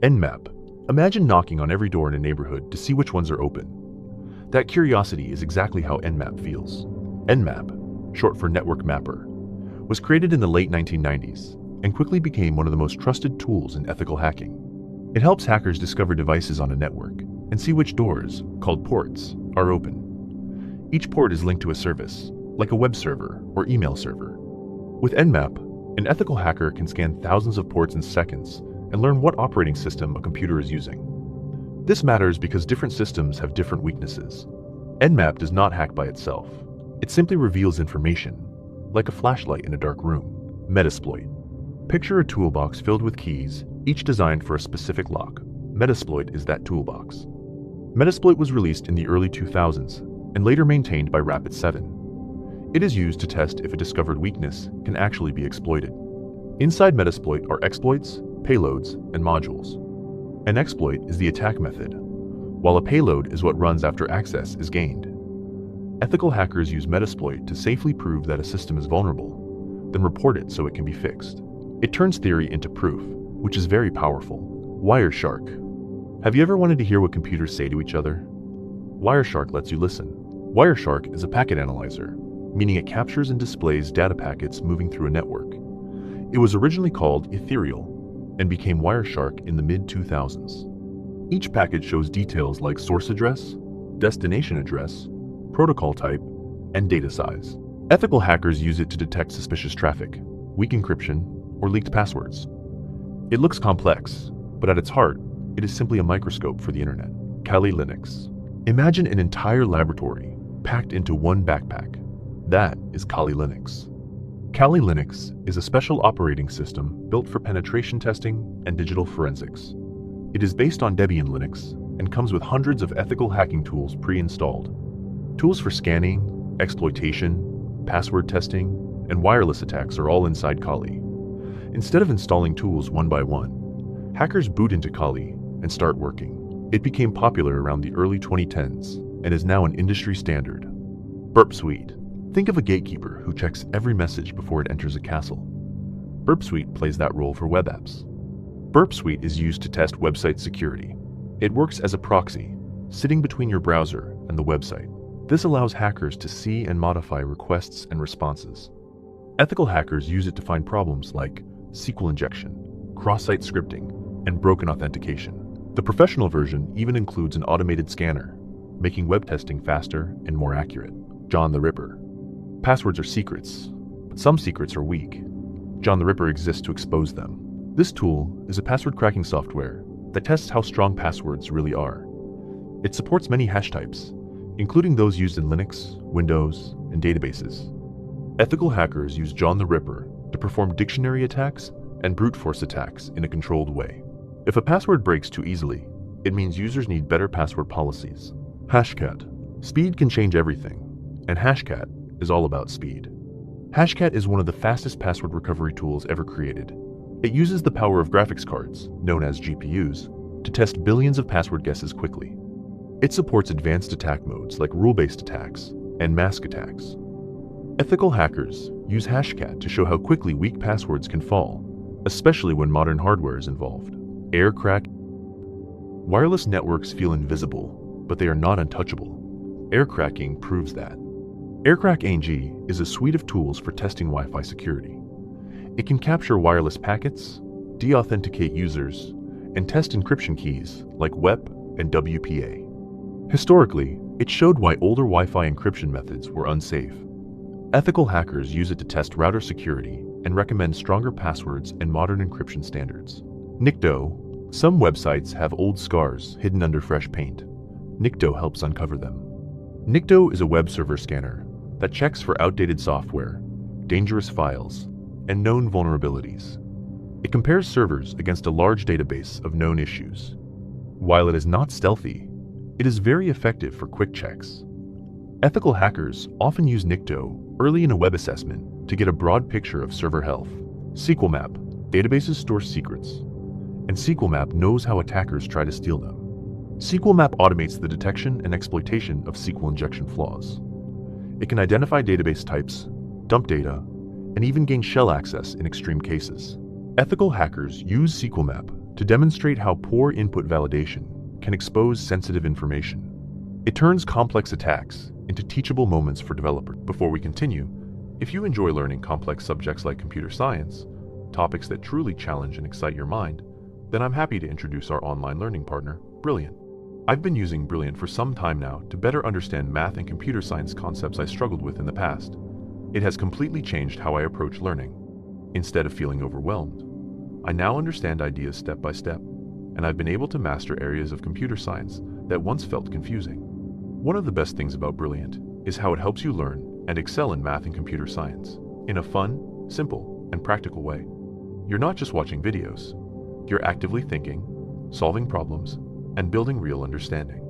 Nmap. Imagine knocking on every door in a neighborhood to see which ones are open. That curiosity is exactly how Nmap feels. Nmap, short for Network Mapper, was created in the late 1990s and quickly became one of the most trusted tools in ethical hacking. It helps hackers discover devices on a network and see which doors, called ports, are open. Each port is linked to a service, like a web server or email server. With Nmap, an ethical hacker can scan thousands of ports in seconds and learn what operating system a computer is using. This matters because different systems have different weaknesses. Nmap does not hack by itself. It simply reveals information, like a flashlight in a dark room. Metasploit. Picture a toolbox filled with keys, each designed for a specific lock. Metasploit is that toolbox. Metasploit was released in the early 2000s and later maintained by Rapid7. It is used to test if a discovered weakness can actually be exploited. Inside Metasploit are exploits, payloads, and modules. An exploit is the attack method, while a payload is what runs after access is gained. Ethical hackers use Metasploit to safely prove that a system is vulnerable, then report it so it can be fixed. It turns theory into proof, which is very powerful. Wireshark. Have you ever wanted to hear what computers say to each other? Wireshark lets you listen. Wireshark is a packet analyzer, meaning it captures and displays data packets moving through a network. It was originally called Ethereal and became Wireshark in the mid-2000s. Each packet shows details like source address, destination address, protocol type, and data size. Ethical hackers use it to detect suspicious traffic, weak encryption, or leaked passwords. It looks complex, but at its heart, it is simply a microscope for the internet. Kali Linux. Imagine an entire laboratory packed into one backpack. That is Kali Linux. Kali Linux is a special operating system built for penetration testing and digital forensics. It is based on Debian Linux and comes with hundreds of ethical hacking tools pre-installed. Tools for scanning, exploitation, password testing, and wireless attacks are all inside Kali. Instead of installing tools one by one, hackers boot into Kali and start working. It became popular around the early 2010s and is now an industry standard. Burp Suite. Think of a gatekeeper who checks every message before it enters a castle. Burp Suite plays that role for web apps. Burp Suite is used to test website security. It works as a proxy, sitting between your browser and the website. This allows hackers to see and modify requests and responses. Ethical hackers use it to find problems like SQL injection, cross-site scripting, and broken authentication. The professional version even includes an automated scanner, making web testing faster and more accurate. John the Ripper. Passwords are secrets, but some secrets are weak. John the Ripper exists to expose them. This tool is a password cracking software that tests how strong passwords really are. It supports many hash types, including those used in Linux, Windows, and databases. Ethical hackers use John the Ripper to perform dictionary attacks and brute force attacks in a controlled way. If a password breaks too easily, it means users need better password policies. Hashcat. Speed can change everything, and Hashcat is all about speed. Hashcat is one of the fastest password recovery tools ever created. It uses the power of graphics cards, known as GPUs, to test billions of password guesses quickly. It supports advanced attack modes like rule-based attacks and mask attacks. Ethical hackers use Hashcat to show how quickly weak passwords can fall, especially when modern hardware is involved. Aircrack. Wireless networks feel invisible, but they are not untouchable. Aircrack-ng proves that. Aircrack-ng is a suite of tools for testing Wi-Fi security. It can capture wireless packets, deauthenticate users, and test encryption keys like WEP and WPA. Historically, it showed why older Wi-Fi encryption methods were unsafe. Ethical hackers use it to test router security and recommend stronger passwords and modern encryption standards. Nikto. Some websites have old scars hidden under fresh paint. Nikto helps uncover them. Nikto is a web server scanner that checks for outdated software, dangerous files, and known vulnerabilities. It compares servers against a large database of known issues. While it is not stealthy, it is very effective for quick checks. Ethical hackers often use Nikto early in a web assessment to get a broad picture of server health. SQLmap. Databases store secrets, and SQLmap knows how attackers try to steal them. SQLmap automates the detection and exploitation of SQL injection flaws. It can identify database types, dump data, and even gain shell access in extreme cases. Ethical hackers use SQLmap to demonstrate how poor input validation can expose sensitive information. It turns complex attacks into teachable moments for developers. Before we continue, if you enjoy learning complex subjects like computer science, topics that truly challenge and excite your mind, then I'm happy to introduce our online learning partner, Brilliant. I've been using Brilliant for some time now to better understand math and computer science concepts I struggled with in the past. It has completely changed how I approach learning. Instead of feeling overwhelmed, I now understand ideas step by step, and I've been able to master areas of computer science that once felt confusing. One of the best things about Brilliant is how it helps you learn and excel in math and computer science in a fun, simple, and practical way. You're not just watching videos, you're actively thinking, solving problems, and building real understanding.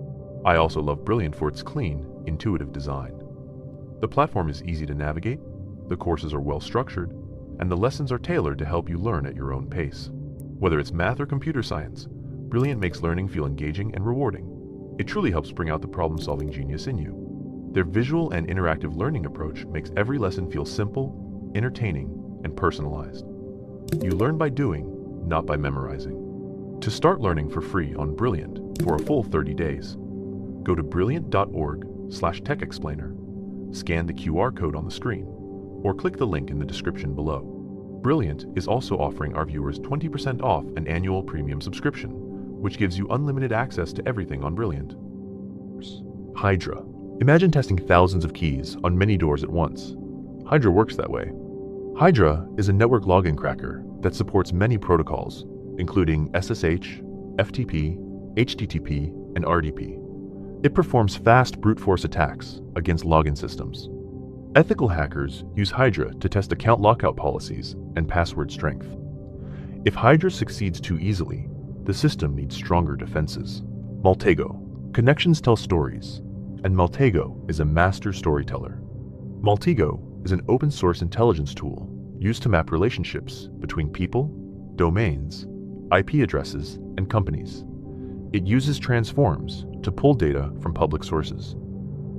I also love Brilliant for its clean, intuitive design. The platform is easy to navigate, the courses are well structured, and the lessons are tailored to help you learn at your own pace. Whether it's math or computer science, Brilliant makes learning feel engaging and rewarding. It truly helps bring out the problem-solving genius in you. Their visual and interactive learning approach makes every lesson feel simple, entertaining, and personalized. You learn by doing, not by memorizing. To start learning for free on Brilliant for a full 30 days, go to brilliant.org/techexplainer, scan the QR code on the screen, or click the link in the description below. Brilliant is also offering our viewers 20% off an annual premium subscription, which gives you unlimited access to everything on Brilliant. Hydra. Imagine testing thousands of keys on many doors at once. Hydra works that way. Hydra is a network login cracker that supports many protocols, including SSH, FTP, HTTP, and RDP. It performs fast brute force attacks against login systems. Ethical hackers use Hydra to test account lockout policies and password strength. If Hydra succeeds too easily, the system needs stronger defenses. Maltego. Connections tell stories, and Maltego is a master storyteller. Maltego is an open-source intelligence tool used to map relationships between people, domains, IP addresses, and companies. It uses transforms to pull data from public sources.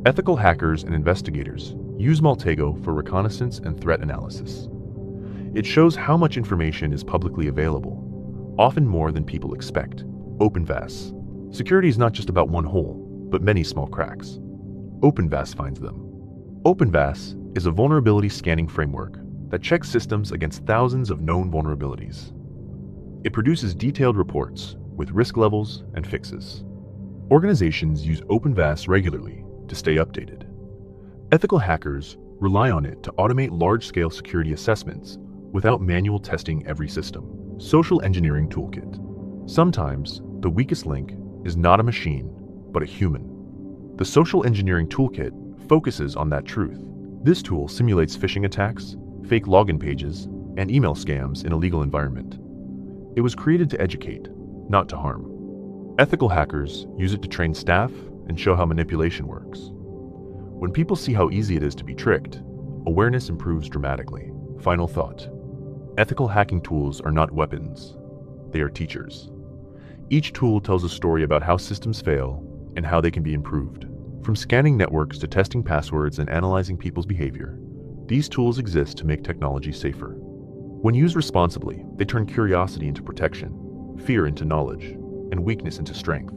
Ethical hackers and investigators use Maltego for reconnaissance and threat analysis. It shows how much information is publicly available, often more than people expect. OpenVAS. Security is not just about one hole, but many small cracks. OpenVAS finds them. OpenVAS is a vulnerability scanning framework that checks systems against thousands of known vulnerabilities. It produces detailed reports with risk levels and fixes. Organizations use OpenVAS regularly to stay updated. Ethical hackers rely on it to automate large-scale security assessments without manual testing every system. Social engineering toolkit. Sometimes, the weakest link is not a machine, but a human. The social engineering toolkit focuses on that truth. This tool simulates phishing attacks, fake login pages, and email scams in a legal environment. It was created to educate, not to harm. Ethical hackers use it to train staff and show how manipulation works. When people see how easy it is to be tricked, awareness improves dramatically. Final thought. Ethical hacking tools are not weapons. They are teachers. Each tool tells a story about how systems fail and how they can be improved. From scanning networks to testing passwords and analyzing people's behavior, these tools exist to make technology safer. When used responsibly, they turn curiosity into protection, fear into knowledge, and weakness into strength.